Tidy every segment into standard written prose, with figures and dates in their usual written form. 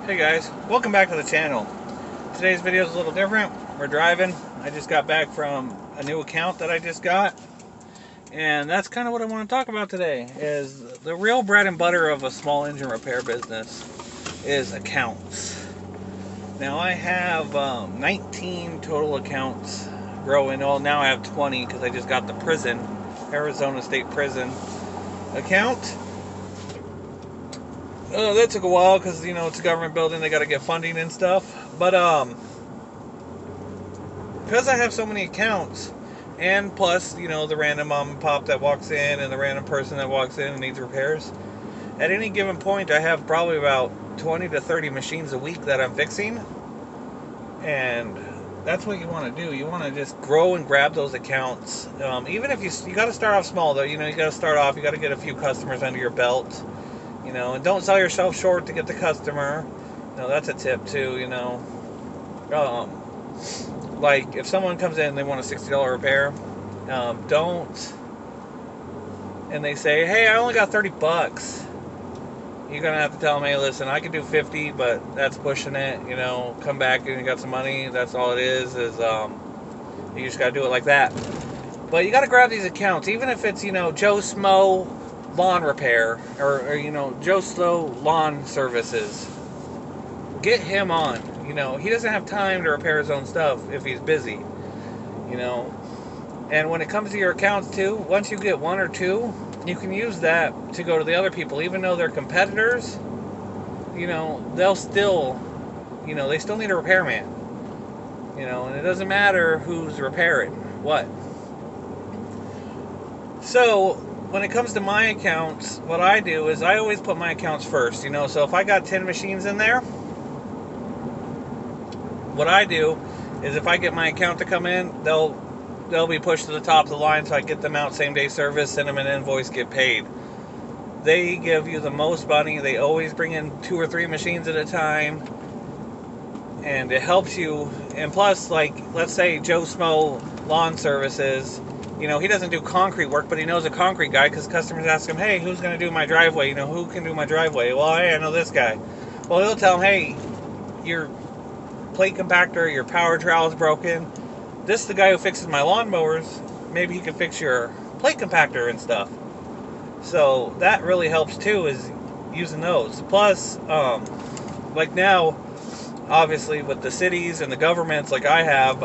Hey guys, welcome back to the channel. Today's video is a little different. We're driving. I just got back from a new account that I just got. And that's kind of what I want to talk about today, is the real bread and butter of a small engine repair business is accounts. Now I have 19 total accounts growing. Well, now I have 20 because I just got the prison, Arizona State Prison account. That took a while because, you know, it's a government building. They got to get funding and stuff. But because I have so many accounts, and plus, you know, the random mom and pop that walks in and the random person that walks in and needs repairs, at any given point, I have probably about 20 to 30 machines a week that I'm fixing. And that's what you want to do. You want to just grow and grab those accounts. Even if you got to start off small, though. You know, you got to start off. You got to get a few customers under your belt. You know, and don't sell yourself short to get the customer. You know, that's a tip too, you know. Like, if someone comes in and they want a $60 repair, don't, and they say, hey, I only got 30 bucks. You're going to have to tell them, hey, listen, I can do 50, but that's pushing it, you know. Come back and you got some money. That's all it is you just got to do it like that. But you got to grab these accounts, even if it's, you know, Joe Smo lawn repair, or you know, Joe Slow lawn services. Get him on. You know, he doesn't have time to repair his own stuff if he's busy, you know. And when it comes to your accounts too, once you get one or two, you can use that to go to the other people. Even though they're competitors, you know, they'll still, you know, they still need a repairman, you know. And it doesn't matter who's repairing what. So when it comes to my accounts, what I do is I always put my accounts first, you know. So if I got 10 machines in there, what I do is if I get my account to come in, they'll be pushed to the top of the line, so I get them out same day service, send them an invoice, get paid. They give you the most money. They always bring in 2 or 3 machines at a time, and it helps you. And plus, like, let's say Joe Smo lawn services, you know, he doesn't do concrete work, but he knows a concrete guy because customers ask him, hey, who's going to do my driveway? You know, who can do my driveway? Well, hey, I know this guy. Well, he'll tell him, hey, your plate compactor, your power trowel is broken. This is the guy who fixes my lawnmowers. Maybe he can fix your plate compactor and stuff. So that really helps too, is using those. Plus, like now, obviously with the cities and the governments like I have,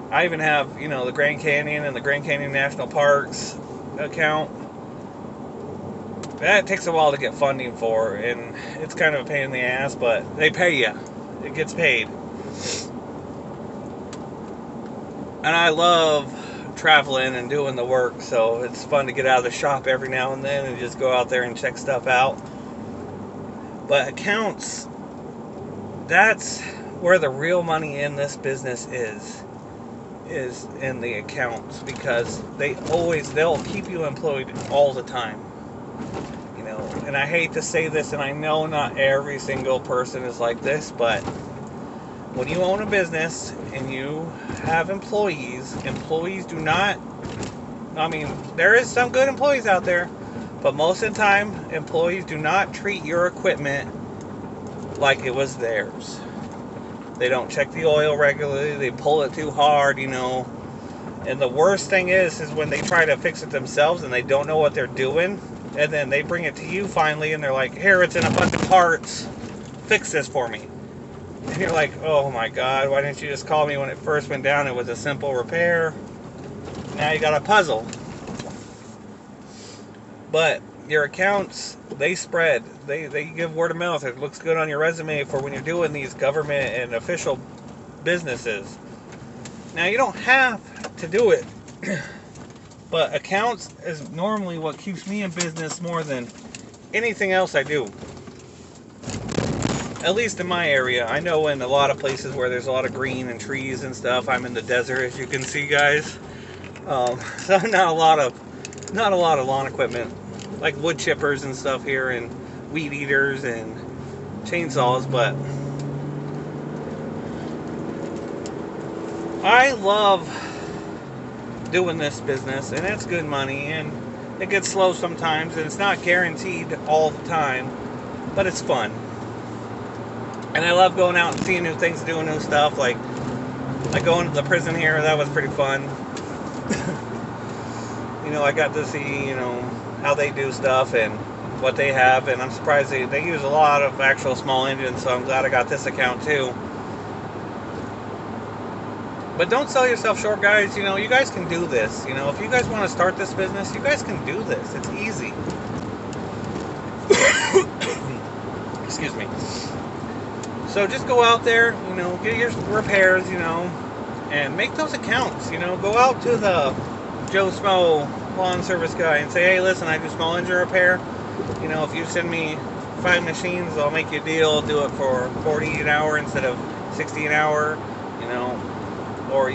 I even have, you know, the Grand Canyon and the Grand Canyon National Parks account. That takes a while to get funding for, and it's kind of a pain in the ass, but they pay you. It gets paid. And I love traveling and doing the work, so it's fun to get out of the shop every now and then and just go out there and check stuff out. But accounts, that's where the real money in this business is in the accounts, because they'll keep you employed all the time, you know. And I hate to say this, and I know not every single person is like this, but when you own a business and you have employees do not, I mean, there is some good employees out there, but most of the time employees do not treat your equipment like it was theirs. They don't check the oil regularly. They pull it too hard, you know. And the worst thing is when they try to fix it themselves and they don't know what they're doing. And then they bring it to you finally and they're like, here, it's in a bunch of parts. Fix this for me. And you're like, oh my God, why didn't you just call me when it first went down? It was a simple repair. Now you got a puzzle. But your accounts, they spread. They give word of mouth. It looks good on your resume for when you're doing these government and official businesses. Now, you don't have to do it, but accounts is normally what keeps me in business more than anything else I do. At least in my area. I know in a lot of places where there's a lot of green and trees and stuff. I'm in the desert, as you can see, guys. So not a lot of lawn equipment, like wood chippers and stuff here, and weed eaters and chainsaws. But I love doing this business, and it's good money, and it gets slow sometimes, and it's not guaranteed all the time, but it's fun. And I love going out and seeing new things, doing new stuff. Like going to the prison here, that was pretty fun. I got to see, how they do stuff and what they have. And I'm surprised they use a lot of actual small engines, so I'm glad I got this account too. But don't sell yourself short, guys. You guys can do this. If you guys want to start this business, you guys can do this. It's easy. Excuse me. So just go out there, get your repairs, and make those accounts. Go out to the Joe Smo lawn service guy and say, hey, listen, I do small engine repair. If you send me 5 machines, I'll make you a deal. Do it for $40 an hour instead of $60 an hour, or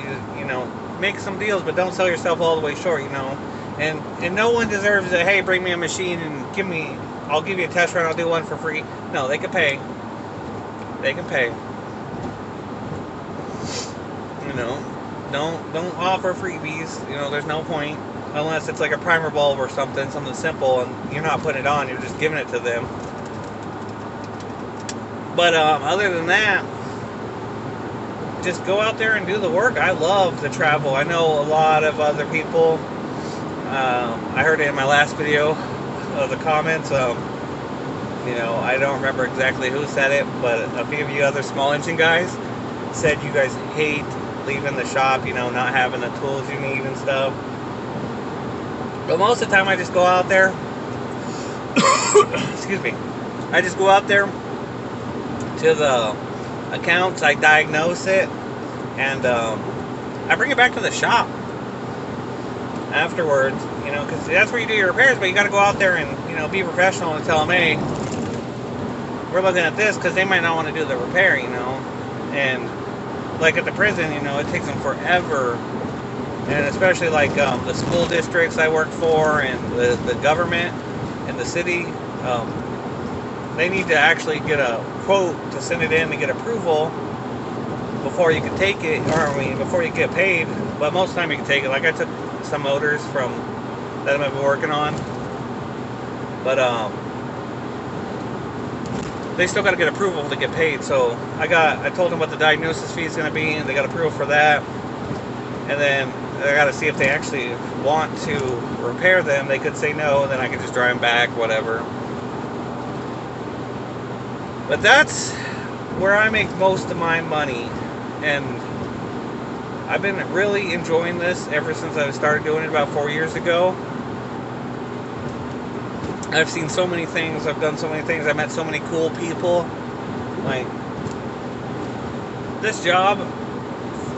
make some deals, but don't sell yourself all the way short, and no one deserves to, hey, bring me a machine and I'll give you a test run, I'll do one for free. No, they can pay. Don't offer freebies. There's no point unless it's like a primer bulb or something simple, and you're not putting it on, you're just giving it to them. But other than that, just go out there and do the work. I love the travel. I know a lot of other people. I heard it in my last video of the comments. I don't remember exactly who said it, but a few of you other small engine guys said you guys hate leaving the shop, not having the tools you need and stuff. But most of the time I just go out there. Excuse me. I just go out there to the accounts, I diagnose it, and I bring it back to the shop afterwards, because that's where you do your repairs. But you got to go out there and be professional and tell them, hey, we're looking at this, because they might not want to do the repair, and like at the prison, it takes them forever, and especially like the school districts I work for and the government and the city, they need to actually get a quote to send it in to get approval before you can take it, before you get paid. But most of the time you can take it. Like I took some motors that I've been working on, but they still got to get approval to get paid. So I told them what the diagnosis fee is going to be, and they got approval for that. And then I got to see if they actually want to repair them. They could say no, and then I can just drive them back, whatever. But that's where I make most of my money, and I've been really enjoying this ever since I started doing it about 4 years ago. I've seen so many things, I've done so many things, I've met so many cool people. Like, this job,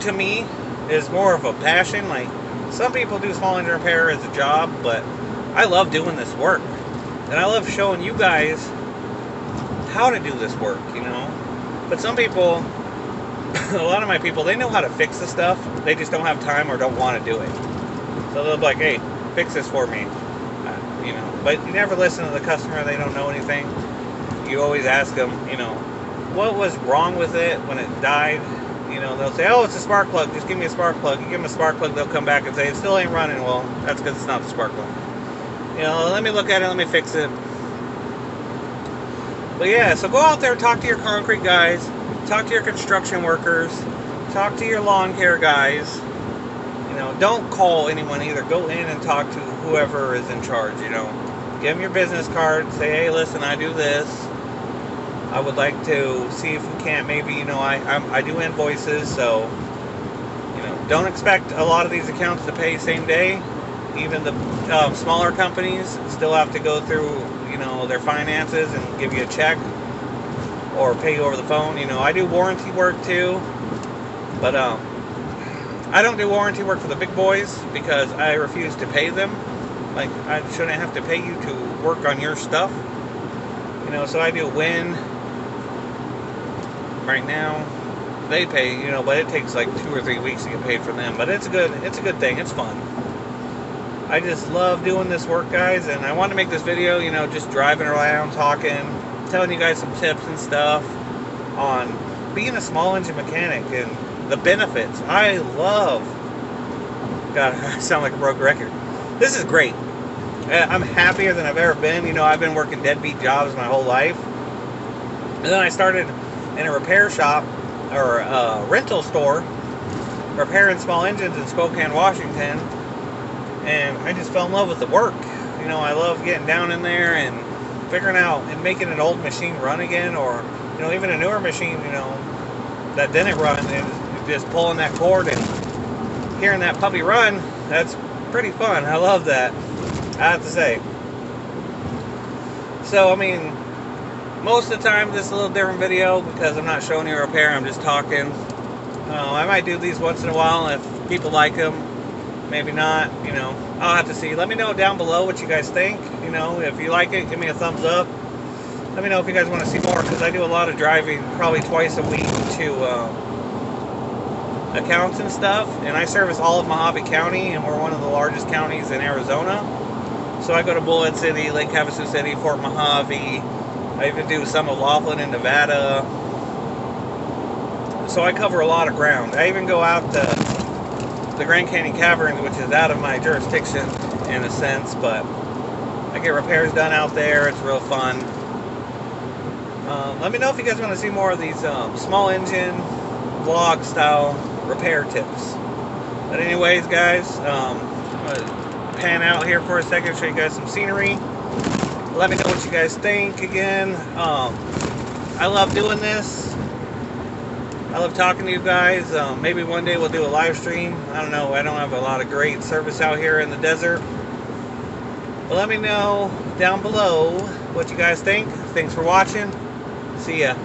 to me, is more of a passion. Like, some people do small engine repair as a job, but I love doing this work. And I love showing you guys how to do this work, But some people, a lot of my people, they know how to fix the stuff. They just don't have time or don't want to do it. So they'll be like, hey, fix this for me. But you never listen to the customer. They don't know anything. You always ask them, what was wrong with it when it died. They'll say, oh, it's a spark plug. Just give me a spark plug. You give them a spark plug, they'll come back and say, it still ain't running. Well, that's because it's not the spark plug. Let me look at it. Let me fix it. But yeah, so go out there, talk to your concrete guys, talk to your construction workers, talk to your lawn care guys. Don't call anyone either. Go in and talk to whoever is in charge. Give them your business card. Say, hey, listen, I do this. I would like to see if we can't maybe, I do invoices, so, don't expect a lot of these accounts to pay same day. Even the smaller companies still have to go through, their finances and give you a check or pay you over the phone. I do warranty work too, but I don't do warranty work for the big boys because I refuse to pay them. Like, I shouldn't have to pay you to work on your stuff. So I do Win. Right now, they pay, but it takes like 2 or 3 weeks to get paid for them. But it's a good thing. It's fun. I just love doing this work, guys, and I want to make this video, just driving around, talking, telling you guys some tips and stuff on being a small engine mechanic and the benefits. I love, God, I sound like a broke record. This is great. I'm happier than I've ever been. I've been working deadbeat jobs my whole life. And then I started in a repair shop or a rental store repairing small engines in Spokane, Washington, and I just fell in love with the work. You know, I love getting down in there and figuring out and making an old machine run again, or you know, even a newer machine, you know, that didn't run, and just pulling that cord and hearing that puppy run. That's pretty fun. I love that, I have to say. So I mean, most of the time this is a little different video because I'm not showing you a repair, I'm just talking. I might do these once in a while if people like them, maybe not, you know, I'll have to see. Let me know down below what you guys think. You know, if you like it, give me a thumbs up. Let me know if you guys want to see more, because I do a lot of driving, probably twice a week to accounts and stuff, and I service all of Mojave County, and we're one of the largest counties in Arizona. So I go to Bullhead City, Lake Havasu City, Fort Mojave. I even do some of Laughlin in Nevada. So I cover a lot of ground. I even go out to the Grand Canyon Caverns, which is out of my jurisdiction in a sense, but I get repairs done out there. It's real fun. Let me know if you guys want to see more of these small engine vlog style repair tips. But anyways, guys, I'm gonna pan out here for a second, show you guys some scenery. Let me know what you guys think. Again, I love doing this. I love talking to you guys. Maybe one day we'll do a live stream. I don't know. I don't have a lot of great service out here in the desert. But let me know down below what you guys think. Thanks for watching. See ya.